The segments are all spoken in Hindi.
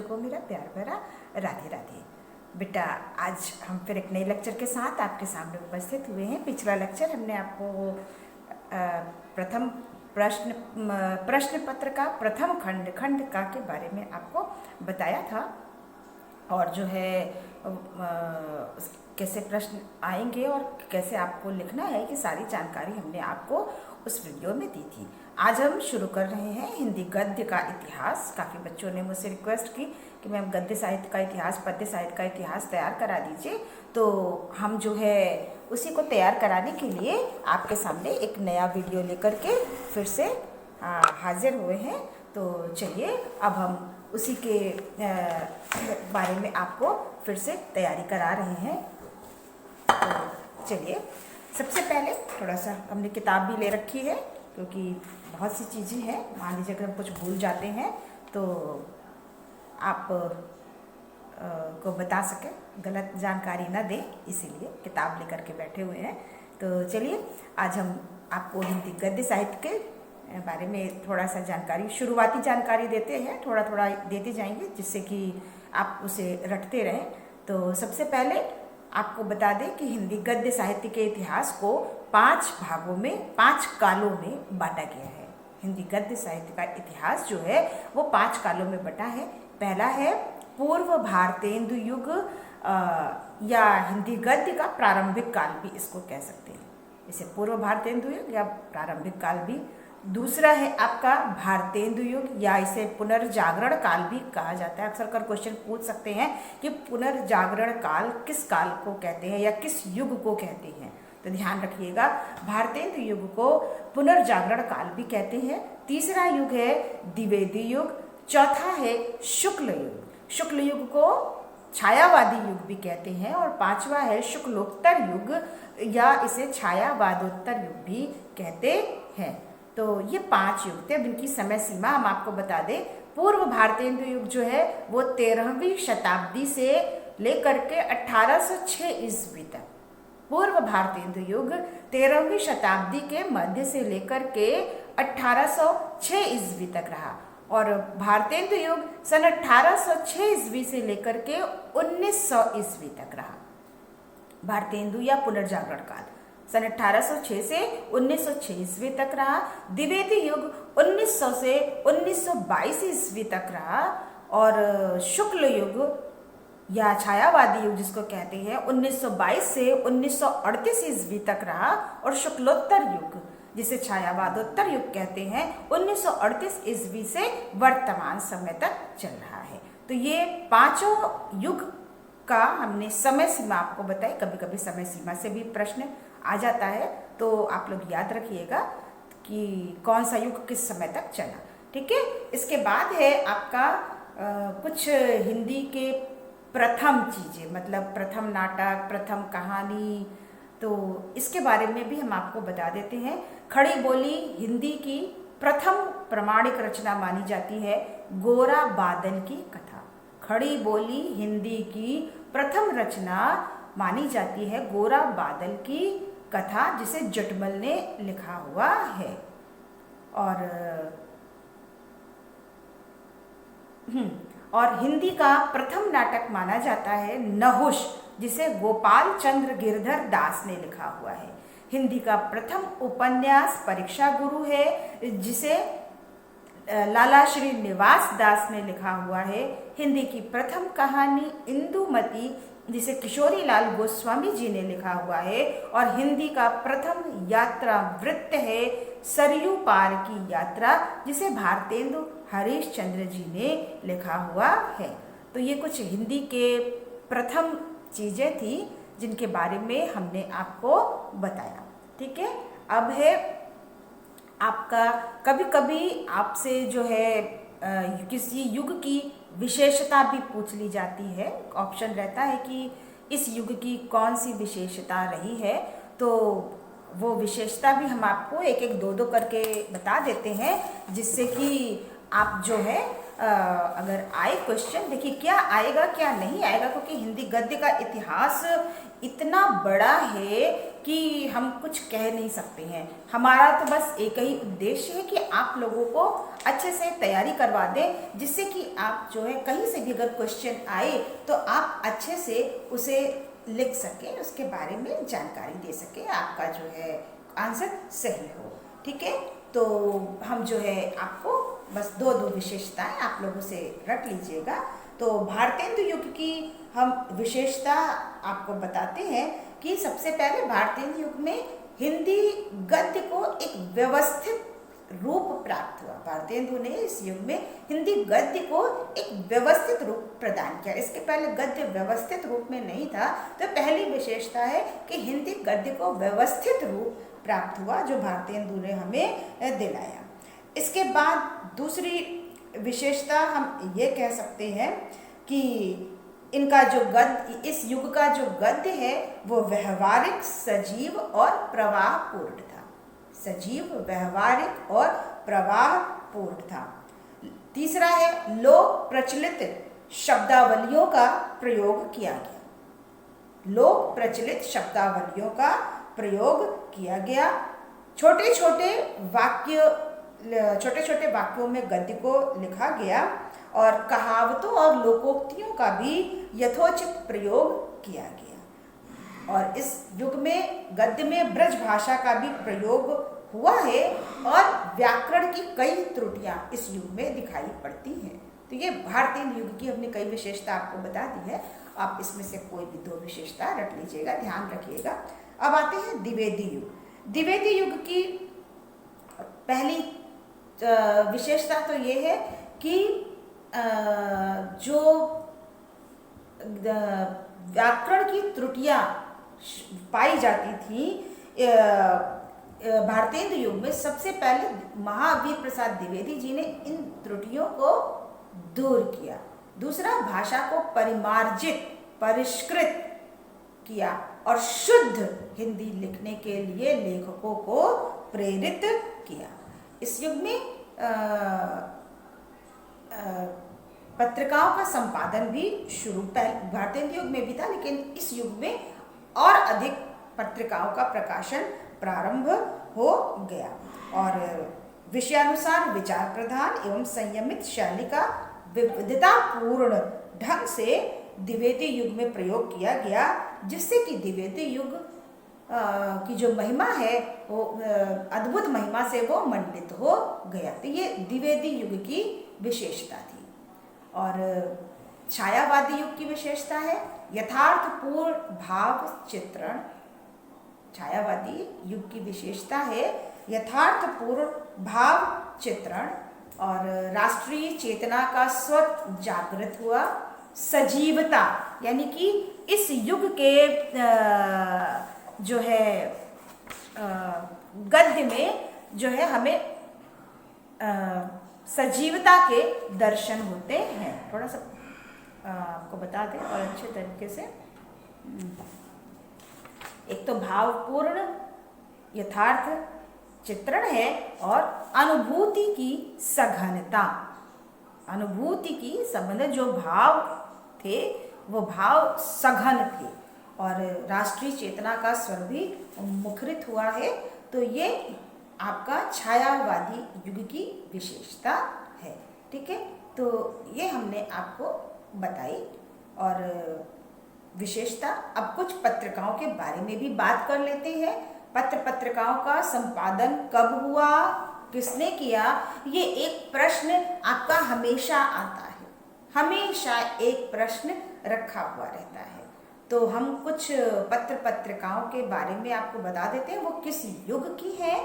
बच्चों को मेरा प्यार भरा राधे राधे। बेटा आज हम फिर एक नए लेक्चर के साथ आपके सामने उपस्थित हुए हैं। पिछला लेक्चर हमने आपको प्रथम प्रश्न पत्र का प्रथम खंड का के बारे में आपको बताया था और जो है कैसे प्रश्न आएंगे और कैसे आपको लिखना है कि सारी जानकारी हमने आपको उस वीडियो में दी थी। आज हम शुरू कर रहे हैं हिंदी गद्य का इतिहास। काफ़ी बच्चों ने मुझसे रिक्वेस्ट की कि मैम गद्य साहित्य का इतिहास, पद्य साहित्य का इतिहास तैयार करा दीजिए, तो हम जो है उसी को तैयार कराने के लिए आपके सामने एक नया वीडियो लेकर के फिर से हाजिर हुए हैं। तो चलिए अब हम उसी के बारे में आपको फिर से तैयारी करा रहे हैं। तो चलिए सबसे पहले थोड़ा सा हमने किताब भी ले रखी है क्योंकि बहुत सी चीज़ें हैं, मान लीजिए अगर हम कुछ भूल जाते हैं तो आप को बता सकें, गलत जानकारी ना दें, इसीलिए किताब लेकर के बैठे हुए हैं। तो चलिए आज हम आपको हिंदी गद्य साहित्य के बारे में थोड़ा सा जानकारी, शुरुआती जानकारी देते हैं, थोड़ा थोड़ा देते जाएंगे जिससे कि आप उसे रटते रहें। तो सबसे पहले आपको बता दें कि हिंदी गद्य साहित्य के इतिहास को 5 भागों में, 5 कालों में बांटा गया है। हिंदी गद्य साहित्य का इतिहास जो है वो 5 कालों में बटा है। पहला है पूर्व भारतेंदु युग या हिंदी गद्य का प्रारंभिक काल भी इसको कह सकते हैं, इसे पूर्व भारतेंदु युग या प्रारंभिक काल भी। दूसरा है आपका भारतेंदु युग या इसे पुनर्जागरण काल भी कहा जाता है। अक्सर कर क्वेश्चन पूछ सकते हैं कि पुनर्जागरण काल किस काल को कहते हैं या किस युग को कहते हैं, तो ध्यान रखिएगा भारतेंदु युग को पुनर्जागरण काल भी कहते हैं। तीसरा युग है द्विवेदी युग। चौथा है शुक्ल युग, शुक्ल युग को छायावादी युग भी कहते हैं। और 5वां है शुक्लोत्तर युग या इसे छायावादोत्तर युग भी कहते हैं। तो ये 5 युग थे। अब इनकी समय सीमा हम आपको बता दें। पूर्व भारतेंदु युग जो है वो 13वीं शताब्दी से लेकर के 1806 ईस्वी तक, पूर्व भारतेंदु युग 13वीं शताब्दी के मध्य से लेकर के 1806 ईस्वी तक रहा और भारतेंदु युग सन 1806 ईस्वी से लेकर के 1900 ईस्वी तक रहा। भारतेंदु या पुनर्जागरण काल सन 1806 से 1906 ईस्वी तक रहा। द्विवेदी युग 1900 से 1922 ईस्वी तक रहा और शुक्ल युग या छायावादी युग जिसको कहते हैं 1922 से 1938 ईस्वी तक रहा और शुक्लोत्तर युग जिसे छायावादोत्तर युग कहते हैं 1938 ईस्वी से वर्तमान समय तक चल रहा है। तो ये 5 युग का हमने समय सीमा आपको बताई। कभी कभी समय सीमा से भी प्रश्न आ जाता है, तो आप लोग याद रखिएगा कि कौन सा युग किस समय तक चला। ठीक है, इसके बाद है आपका कुछ हिंदी के प्रथम चीज़ें, मतलब प्रथम नाटक, प्रथम कहानी, तो इसके बारे में भी हम आपको बता देते हैं। खड़ी बोली हिंदी की प्रथम प्रमाणिक रचना मानी जाती है गोरा बादल की कथा। खड़ी बोली हिंदी की प्रथम रचना मानी जाती है गोरा बादल की कथा, जिसे जटमल ने लिखा हुआ है। और हिंदी का प्रथम नाटक माना जाता है नहुष, जिसे गोपाल चंद्र गिरधर दास ने लिखा हुआ है। हिंदी का प्रथम उपन्यास परीक्षा गुरु है, जिसे लाला श्री निवास दास ने लिखा हुआ है। हिंदी की प्रथम कहानी इंदुमती, जिसे किशोरी लाल गोस्वामी जी ने लिखा हुआ है। और हिंदी का प्रथम यात्रा वृत्त है सरयू पार की यात्रा, जिसे भारतेंदु हरीशचंद्र जी ने लिखा हुआ है। तो ये कुछ हिंदी के प्रथम चीज़ें थी जिनके बारे में हमने आपको बताया। ठीक है, अब है आपका, कभी कभी आपसे जो है किसी युग की विशेषता भी पूछ ली जाती है। ऑप्शन रहता है कि इस युग की कौन सी विशेषता रही है, तो वो विशेषता भी हम आपको एक एक दो दो करके बता देते हैं, जिससे कि आप जो है अगर आए क्वेश्चन, देखिए क्या आएगा क्या नहीं आएगा, क्योंकि हिंदी गद्य का इतिहास इतना बड़ा है कि हम कुछ कह नहीं सकते हैं। हमारा तो बस एक ही उद्देश्य है कि आप लोगों को अच्छे से तैयारी करवा दें, जिससे कि आप जो है कहीं से भी अगर क्वेश्चन आए तो आप अच्छे से उसे लिख सकें, उसके बारे में जानकारी दे सकें, आपका जो है आंसर सही हो। ठीक है, तो हम जो है आपको बस दो विशेषताएं आप लोगों से रट लीजिएगा। तो भारतेंदु युग की हम विशेषता आपको बताते हैं कि सबसे पहले भारतेंदु युग में हिंदी गद्य को एक व्यवस्थित रूप प्राप्त हुआ। भारतेंदु ने इस युग में हिंदी गद्य को एक व्यवस्थित रूप प्रदान किया। इसके पहले गद्य व्यवस्थित रूप में नहीं था। तो पहली विशेषता है कि हिंदी गद्य को व्यवस्थित रूप प्राप्त हुआ, जो भारतेंदु ने हमें दिलाया। इसके बाद दूसरी विशेषता हम ये कह सकते हैं कि इनका जो गद्य, इस युग का जो गद्य है वो व्यवहारिक, सजीव और प्रवाहपूर्ण था। सजीव, व्यवहारिक और प्रवाहपूर्ण था। तीसरा है लोक प्रचलित शब्दावलियों का प्रयोग किया गया। लोक प्रचलित शब्दावलियों का प्रयोग किया गया। छोटे छोटे वाक्यों में गद्य को लिखा गया और कहावतों और लोकोक्तियों का भी यथोचित प्रयोग किया गया। और इस युग में गद्य में ब्रज भाषा का भी प्रयोग हुआ है और व्याकरण की कई त्रुटियां इस युग में दिखाई पड़ती हैं। तो ये भारतेंदु युग की हमने कई विशेषता आपको बता दी है। आप इसमें से कोई भी दो विशेषता रख लीजिएगा, ध्यान रखिएगा। अब आते हैं द्विवेदी युग। द्विवेदी युग की पहली विशेषता तो ये है कि जो व्याकरण की त्रुटियां पाई जाती थी भारतेंदु युग में, सबसे पहले महावीर प्रसाद द्विवेदी जी ने इन त्रुटियों को दूर किया। दूसरा, भाषा को परिमार्जित, परिष्कृत किया और शुद्ध हिंदी लिखने के लिए लेखकों को प्रेरित किया। इस युग में पत्रिकाओं का संपादन भी शुरू भारतेंदु युग में भी था, लेकिन इस युग में और अधिक पत्रिकाओं का प्रकाशन प्रारंभ हो गया और विषयानुसार विचार प्रधान एवं संयमित शैली का विविधतापूर्ण ढंग से द्विवेदी युग में प्रयोग किया गया, जिससे कि द्विवेदी युग की जो महिमा है वो अद्भुत महिमा से वो मंडित हो गया। तो ये द्विवेदी युग की विशेषता थी। और छायावादी युग की विशेषता है यथार्थपूर्ण भाव चित्रण। छायावादी युग की विशेषता है यथार्थपूर्ण भाव चित्रण और राष्ट्रीय चेतना का स्वत जागृत हुआ। सजीवता, यानी कि इस युग के जो है गद्य में जो है हमें सजीवता के दर्शन होते हैं। थोड़ा सा आपको बता दें और अच्छे तरीके से। एक तो भावपूर्ण यथार्थ चित्रण है और अनुभूति की सघनता। अनुभूति की संबंध, जो भाव थे वो भाव सघन थे और राष्ट्रीय चेतना का स्वर भी मुखरित हुआ है। तो ये आपका छायावादी युग की विशेषता है। ठीक है, तो ये हमने आपको बताई और विशेषता। अब कुछ पत्रिकाओं के बारे में भी बात कर लेते हैं। पत्रिकाओं का संपादन कब हुआ, किसने किया, ये एक प्रश्न आपका हमेशा आता है। हमेशा एक प्रश्न रखा हुआ रहता है। तो हम कुछ पत्रिकाओं के बारे में आपको बता देते हैं, वो किस युग की है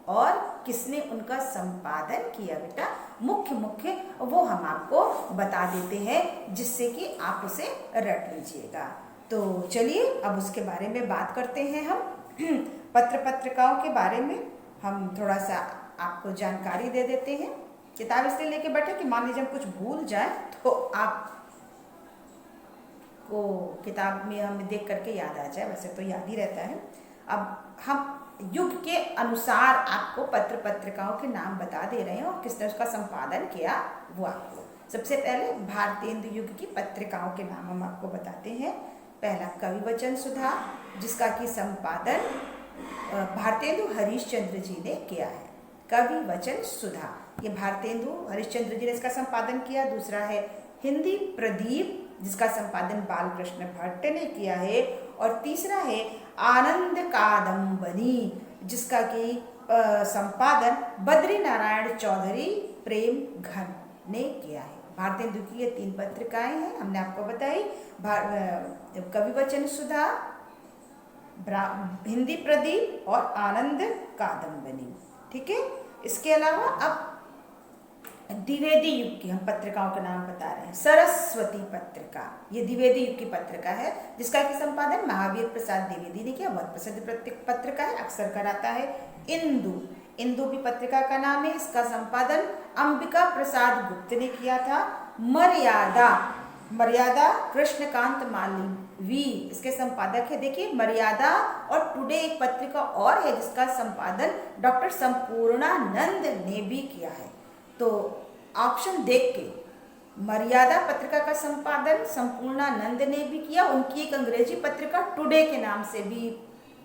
और किसने उनका संपादन किया। बेटा मुख्य वो हम आपको बता देते हैं, जिससे कि आप उसे रट लीजिएगा। तो चलिए अब उसके बारे में बात करते हैं। हम पत्रिकाओं के बारे में हम थोड़ा सा आपको जानकारी दे देते हैं। किताब इसलिए लेके बैठे कि मान लीजिए हम कुछ भूल जाए तो आप को किताब में हमें देख करके याद आ जाए। वैसे तो याद ही रहता है। अब हम युग के अनुसार आपको पत्रिकाओं के नाम बता दे रहे हैं और किसने उसका संपादन किया वो आपको। सबसे पहले भारतेंदु युग की पत्रिकाओं के नाम हम आपको बताते हैं। पहला कविवचन सुधा, जिसका कि संपादन भारतेंदु हरिश्चंद्र जी ने किया है। कविवचन सुधा, ये भारतेंदु हरिश्चंद्र जी ने इसका संपादन किया। दूसरा है हिंदी प्रदीप, जिसका संपादन बालकृष्ण भट्ट ने किया है। और तीसरा है आनंद कादम्बनी, जिसका कि संपादन बद्री नारायण चौधरी प्रेम घन ने किया है। भारतेंदु की ये 3 पत्रिकाएं हैं, हमने आपको बताई। कविवचन सुधा, हिंदी प्रदीप और आनंद कादम्बनी। ठीक है। इसके अलावा अब द्विवेदी युग की हम पत्रिकाओं के नाम बता रहे हैं। सरस्वती पत्रिका, ये द्विवेदी युग की पत्रिका है, जिसका कि संपादन महावीर प्रसाद द्विवेदी ने किया। बहुत प्रसिद्ध पत्रिका है, अक्सर कराता है। इंदु भी पत्रिका का नाम है, इसका संपादन अंबिका प्रसाद गुप्त ने किया था। मर्यादा कृष्णकांत मालवी इसके संपादक है। देखिए, मर्यादा और टुडे एक पत्रिका और है, जिसका संपादन डॉक्टर संपूर्णानंद ने भी किया है। तो ऑप्शन देख के मर्यादा पत्रिका का संपादन संपूर्णानंद ने भी किया। उनकी एक अंग्रेजी पत्रिका टुडे के नाम से भी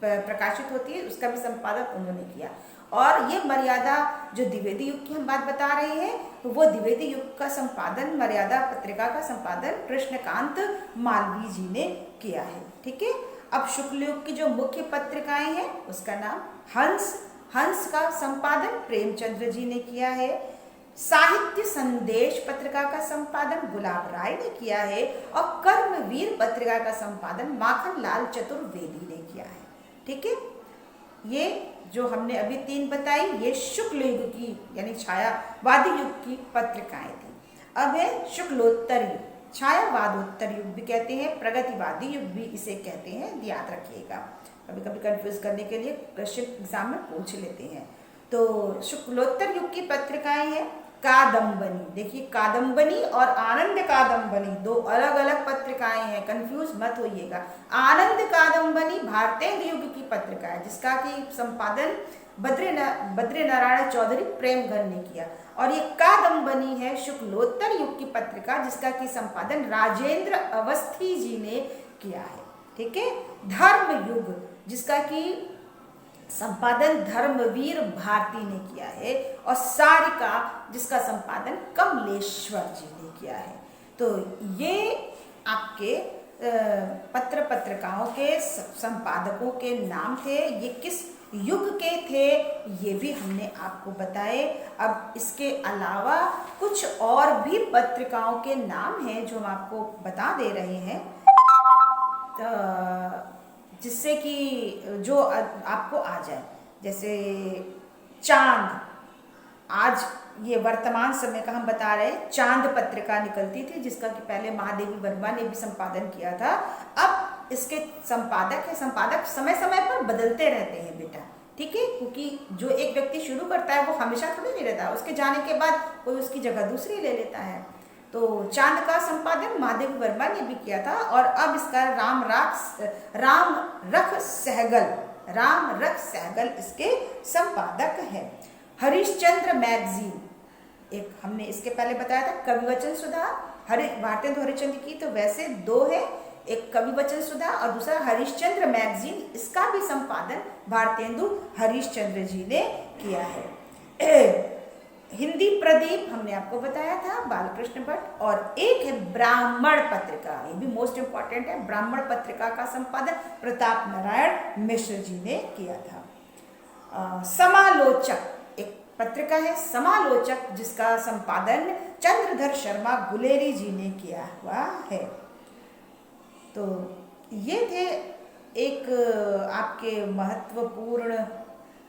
प्रकाशित होती है, उसका भी संपादन उन्होंने किया। और ये मर्यादा जो द्विवेदी युग की हम बात बता रहे हैं, तो वो द्विवेदी युग का संपादन, मर्यादा पत्रिका का संपादन कृष्णकांत मालवी जी ने किया है। ठीक है। अब शुक्ल युग की जो मुख्य पत्रिकाएं हैं, उसका नाम हंस का संपादन प्रेमचंद्र जी ने किया है। साहित्य संदेश पत्रिका का संपादन गुलाब राय ने किया है। और कर्मवीर पत्रिका का संपादन माखनलाल चतुर्वेदी ने किया है। ठीक है। ये जो हमने अभी 3 बताई, ये शुक्ल युग की यानी छायावादी युग की पत्रिकाएं थी। अब है शुक्लोत्तर युग, छायावादोत्तर युग भी कहते हैं, प्रगतिवादी युग भी इसे कहते हैं, याद रखिएगा। कभी कभी कंफ्यूज करने के लिए क्वेश्चन एग्जाम में पूछ लेते हैं। तो शुक्लोत्तर युग की पत्रिकाएं हैं कादम्बनी। देखिए, कादम्बनी और आनंद कादम्बनी 2 अलग अलग पत्रिकाएं हैं, कंफ्यूज मत होइएगा। आनंद कादम्बनी भारतेंदु युग की पत्रिका है, जिसका कि संपादन बद्री नारायण चौधरी प्रेमघन ने किया। और ये कादम्बनी है शुक्लोत्तर युग की पत्रिका, जिसका कि संपादन राजेंद्र अवस्थी जी ने किया है। ठीक है। धर्म युग, जिसका कि संपादन धर्मवीर भारती ने किया है। और सारिका, जिसका संपादन कमलेश्वर जी ने किया है। तो ये आपके पत्रिकाओं के संपादकों के नाम थे। ये किस युग के थे ये भी हमने आपको बताए। अब इसके अलावा कुछ और भी पत्रिकाओं के नाम हैं जो हम आपको बता दे रहे हैं, जिससे कि जो आपको आ जाए। जैसे चांद, आज ये वर्तमान समय का हम बता रहे हैं, चांद पत्रिका निकलती थी, जिसका कि पहले महादेवी वर्मा ने भी संपादन किया था। अब इसके संपादक समय समय पर बदलते रहते हैं बेटा। ठीक है। क्योंकि जो एक व्यक्ति शुरू करता है वो हमेशा थोड़ी नहीं रहता, उसके जाने के बाद कोई उसकी जगह दूसरी ले लेता है। तो चांद का संपादन महादेवी वर्मा ने भी किया था। और अब इसका राम रख सहगल इसके संपादक है। हरिश्चंद्र मैगजीन, एक हमने इसके पहले बताया था कविवचन सुधा, भारतेंदु हरिश्चंद्र की तो वैसे 2 है, एक कविवचन सुधा और दूसरा हरिश्चंद्र मैगजीन। इसका भी संपादन भारतेंदु हरिश्चंद्र जी ने किया है। हिंदी प्रदीप हमने आपको बताया था, बालकृष्ण भट्ट। और एक है ब्राह्मण पत्रिका, ये भी मोस्ट इंपॉर्टेंट है। ब्राह्मण पत्रिका का संपादन प्रताप नारायण मिश्र जी ने किया था। समालोचक एक पत्रिका है, समालोचक, जिसका संपादन चंद्रधर शर्मा गुलेरी जी ने किया हुआ है। तो ये थे एक आपके महत्वपूर्ण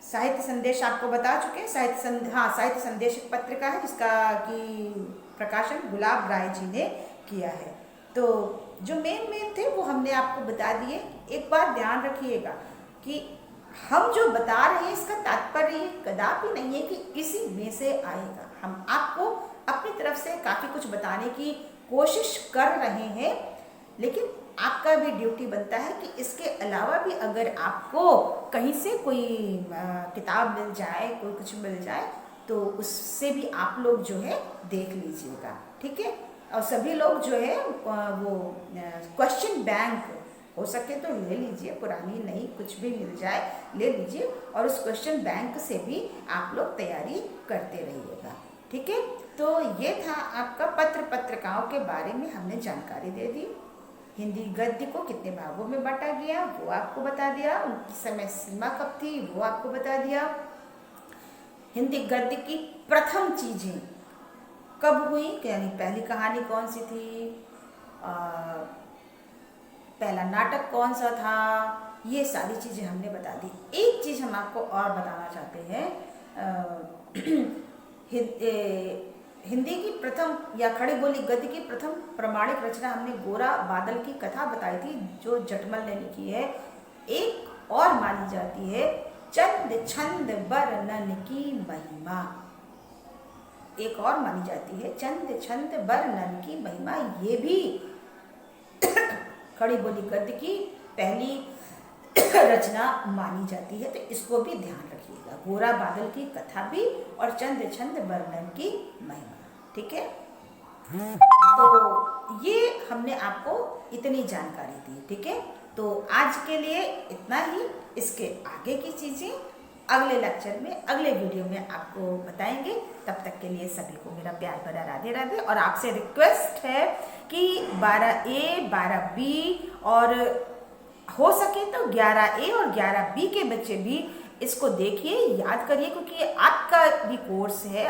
साहित्य संदेश आपको बता चुके हैं। साहित्य संदेश एक पत्रिका है, जिसका कि प्रकाशन गुलाब राय जी ने किया है। तो जो मेन थे वो हमने आपको बता दिए। एक बात ध्यान रखिएगा कि हम जो बता रहे हैं इसका तात्पर्य कदापि नहीं है कि इसी में से आएगा। हम आपको अपनी तरफ से काफ़ी कुछ बताने की कोशिश कर रहे हैं, लेकिन आपका भी ड्यूटी बनता है कि इसके अलावा भी अगर आपको कहीं से कोई किताब मिल जाए, कोई कुछ मिल जाए, तो उससे भी आप लोग जो है देख लीजिएगा। ठीक है। और सभी लोग जो है वो क्वेश्चन बैंक हो सके तो ले लीजिए, पुरानी नई कुछ भी मिल जाए ले लीजिए, और उस क्वेश्चन बैंक से भी आप लोग तैयारी करते रहिएगा, ठीक है। तो ये था आपका पत्र पत्रिकाओं के बारे में हमने जानकारी दे दी। हिंदी गद्य को कितने भागों में बांटा गया वो आपको बता दिया, उनकी समय सीमा कब थी वो आपको बता दिया। हिंदी गद्य की प्रथम चीजें कब हुई, यानी पहली कहानी कौन सी थी, पहला नाटक कौन सा था, ये सारी चीज़ें हमने बता दी। एक चीज़ हम आपको और बताना चाहते हैं, हिंदी की प्रथम या खड़ी बोली गद्य की प्रथम प्रमाणिक रचना हमने गोरा बादल की कथा बताई थी जो जटमल ने लिखी है। एक और मानी जाती है चंद छंद वर्णन की महिमा, एक और मानी जाती है चंद छंद वर्णन की महिमा, ये भी खड़ी बोली गद्य की पहली रचना मानी जाती है। तो इसको भी ध्यान रखिएगा, गोरा बादल की कथा भी और चंद छंद वर्णन की महिमा, ठीक है। तो ये हमने आपको इतनी जानकारी दी, ठीक है। तो आज के लिए इतना ही, इसके आगे की चीजें अगले लेक्चर में अगले वीडियो में आपको बताएंगे। तब तक के लिए सभी को मेरा प्यार भरा राधे राधे, और आपसे रिक्वेस्ट है कि 12A 12B और हो सके तो 11A और 11B के बच्चे भी इसको देखिए, याद करिए, क्योंकि आपका भी कोर्स है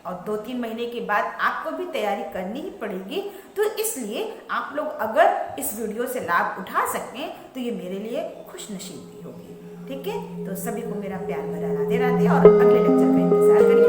और 2-3 महीने के बाद आपको भी तैयारी करनी ही पड़ेगी। तो इसलिए आप लोग अगर इस वीडियो से लाभ उठा सकें तो ये मेरे लिए खुशनसीबी होगी, ठीक है। तो सभी को मेरा प्यार भरा राधे राधे, और अगले लेक्चर का इंतजार करिए।